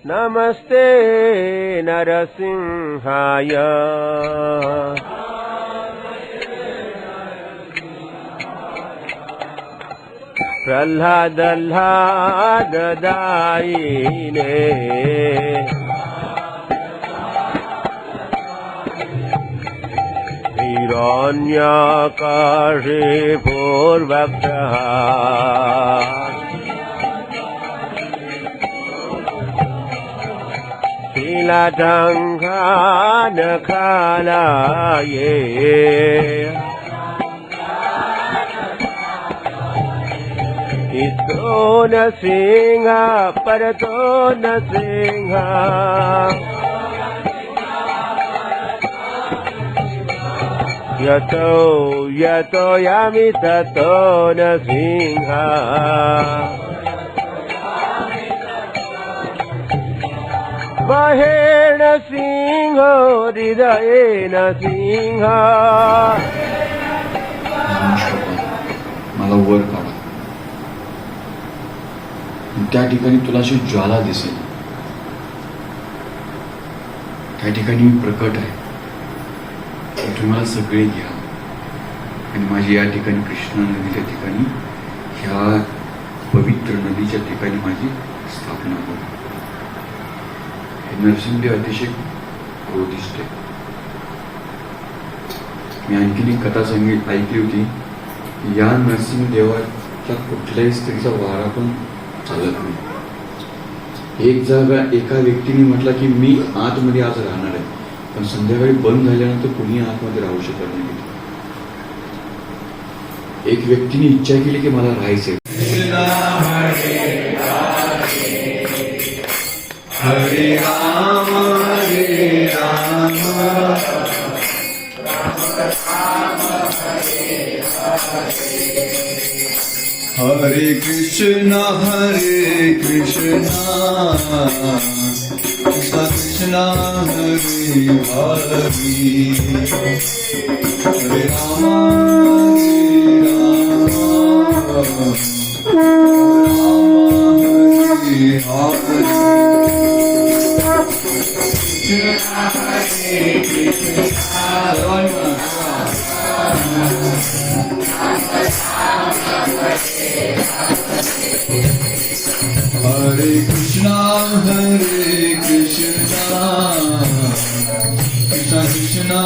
नमस्ते नरसिंहाय प्रह्लाददायिने हिरण्याकाशे पूर्वग्रः शीलाटङ्कानखालाये इतो न सिंह परतो न सिंह यतो यतो यामि ततो न सिंह बाहेण सिंह हृदयेन सिंह. मला वर काढा. त्या ठिकाणी तुला अशी ज्वाला दिसेल. त्या ठिकाणी मी प्रकट आहे. तुम्हाला सगळे घ्या आणि माझी या ठिकाणी कृष्णा नदीच्या ठिकाणी ह्या पवित्र नदीच्या ठिकाणी माझी स्थापना हो. हे नरसिंहदेव अतिशय क्रोधिष्ठ आहे. मी आणखीन एक कथा ऐकली होती. या नरसिंहदेवाच्या कुठल्याही स्त्रीचा वारा पण चालत नाही. एक जागा एका व्यक्तीने म्हटलं की मी आतमध्ये आज राहणार आहे, पण संध्याकाळी बंद झाल्यानंतर कुणी आतमध्ये राहू शकत नाही. एक व्यक्तीने इच्छा केली की मला राहायचंय. हरे राम हरे कृष्ण हरे Krishna Krishna Hare Hare Hare Ram Hare Krishna Krishna Krishna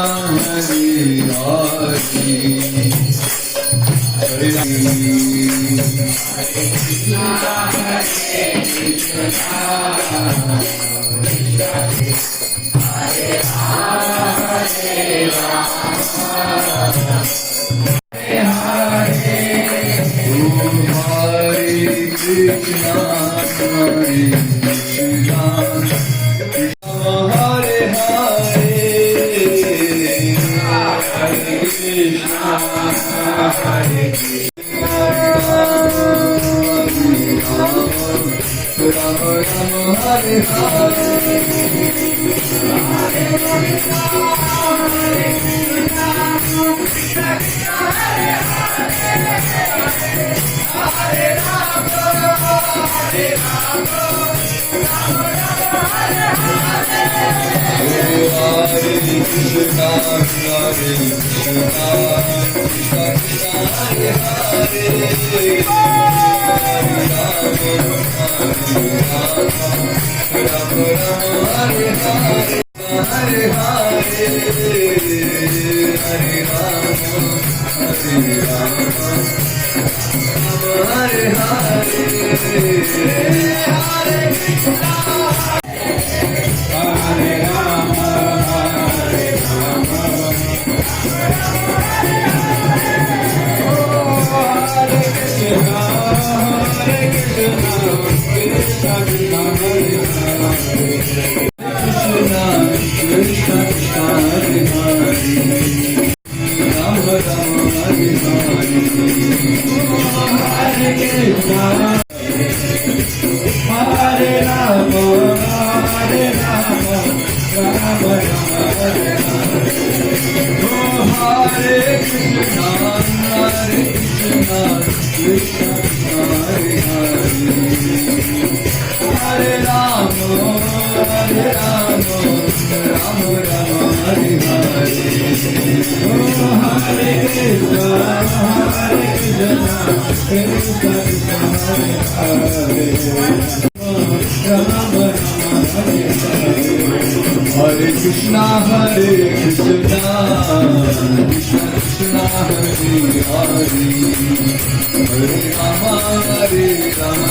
Hare Hare Hare Hare Rama Hare Krishna Hare Krishna Krishna Krishna Hare Hare Hare Rama Hare Rama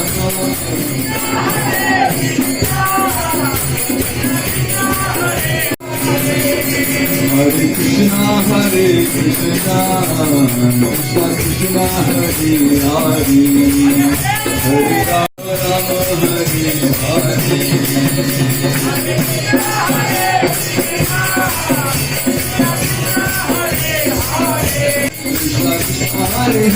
Hare Krishna Hare Krishna Krishna Krishna Hare Hare Hare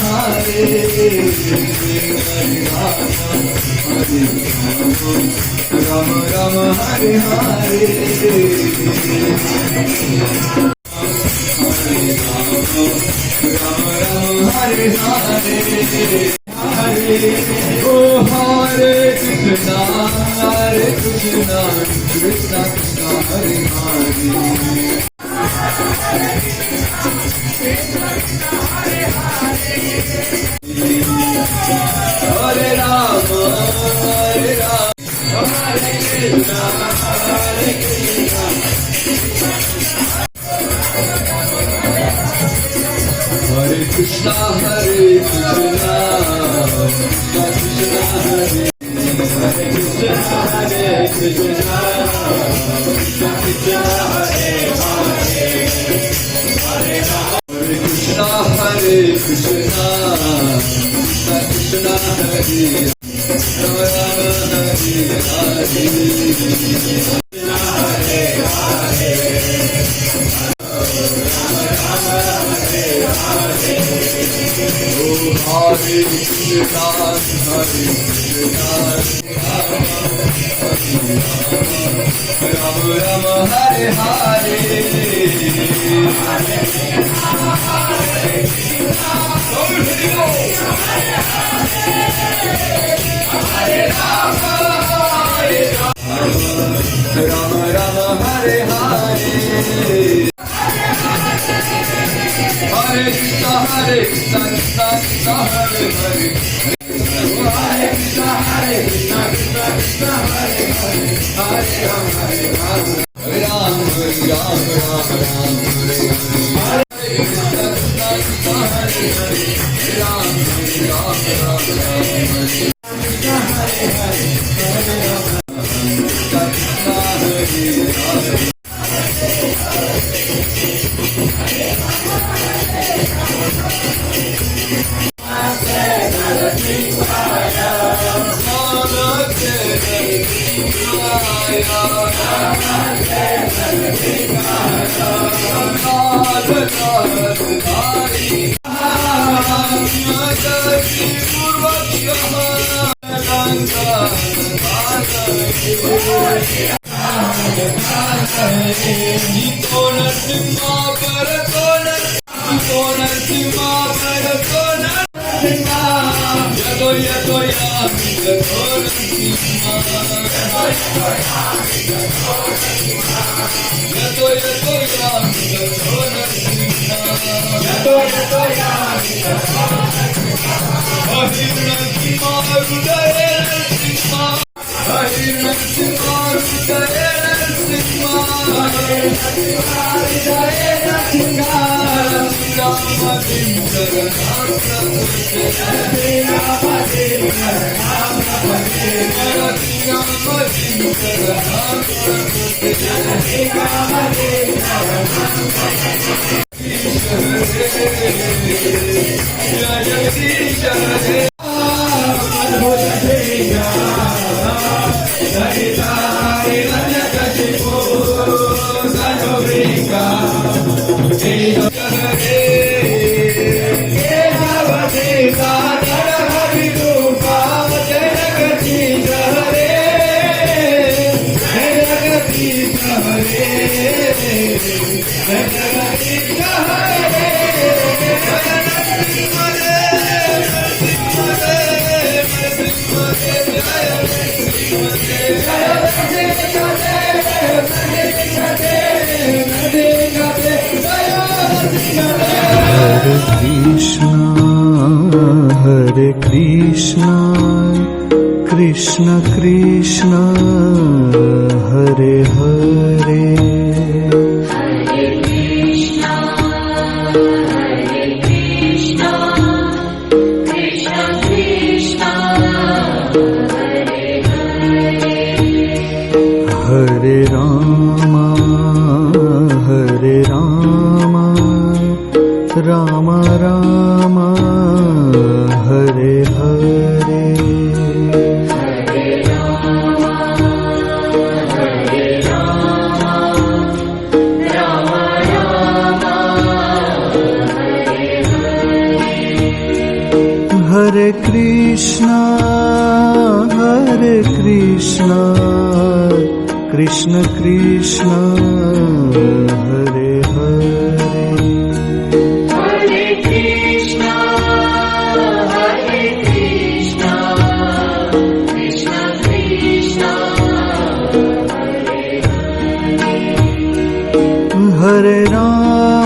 Rama Rama Hare Hare Hare Hare Rama Rama Hare Hare Rama Rama Hare Hare Oh Hare Krishna Krishna Krishna Hare Hare Hare Rama, Hare Rama, Hare Krishna, Hare Krishna. Hare Krishna, Hare Krishna, Krishna Krishna, Hare Krishna, Hare Krishna, Krishna Krishna, Hare Hare. Hare Krishna, Hare Krishna. Krishna Hare Rama Rama Hare Hare Krishna Hare Hare Rama Rama Hare Hare Oh Hare Krishna Hare Krishna Rama Rama Hare Hare Rama Rama Hare Hare Hare Krishna Hare Krishna Krishna Krishna Hare Hare Hare Krishna Hare Krishna Krishna Krishna Hare Hare Hare Rama Hare Rama Hare Rama Hare Rama Rama Rama Hare Hare Hare Krishna Krishna Krishna Hare Hare Hare Rama Hare Rama Rama Rama Hare Krishna Hare Hare Hare Rama Krishna Krishna Hare Hare Krishna Krishna Hare Hare Hare Ram Ram Ram Hare Hare Hare Krishna Krishna Krishna Hare Hare Hare Krishna Krishna Krishna हरे राम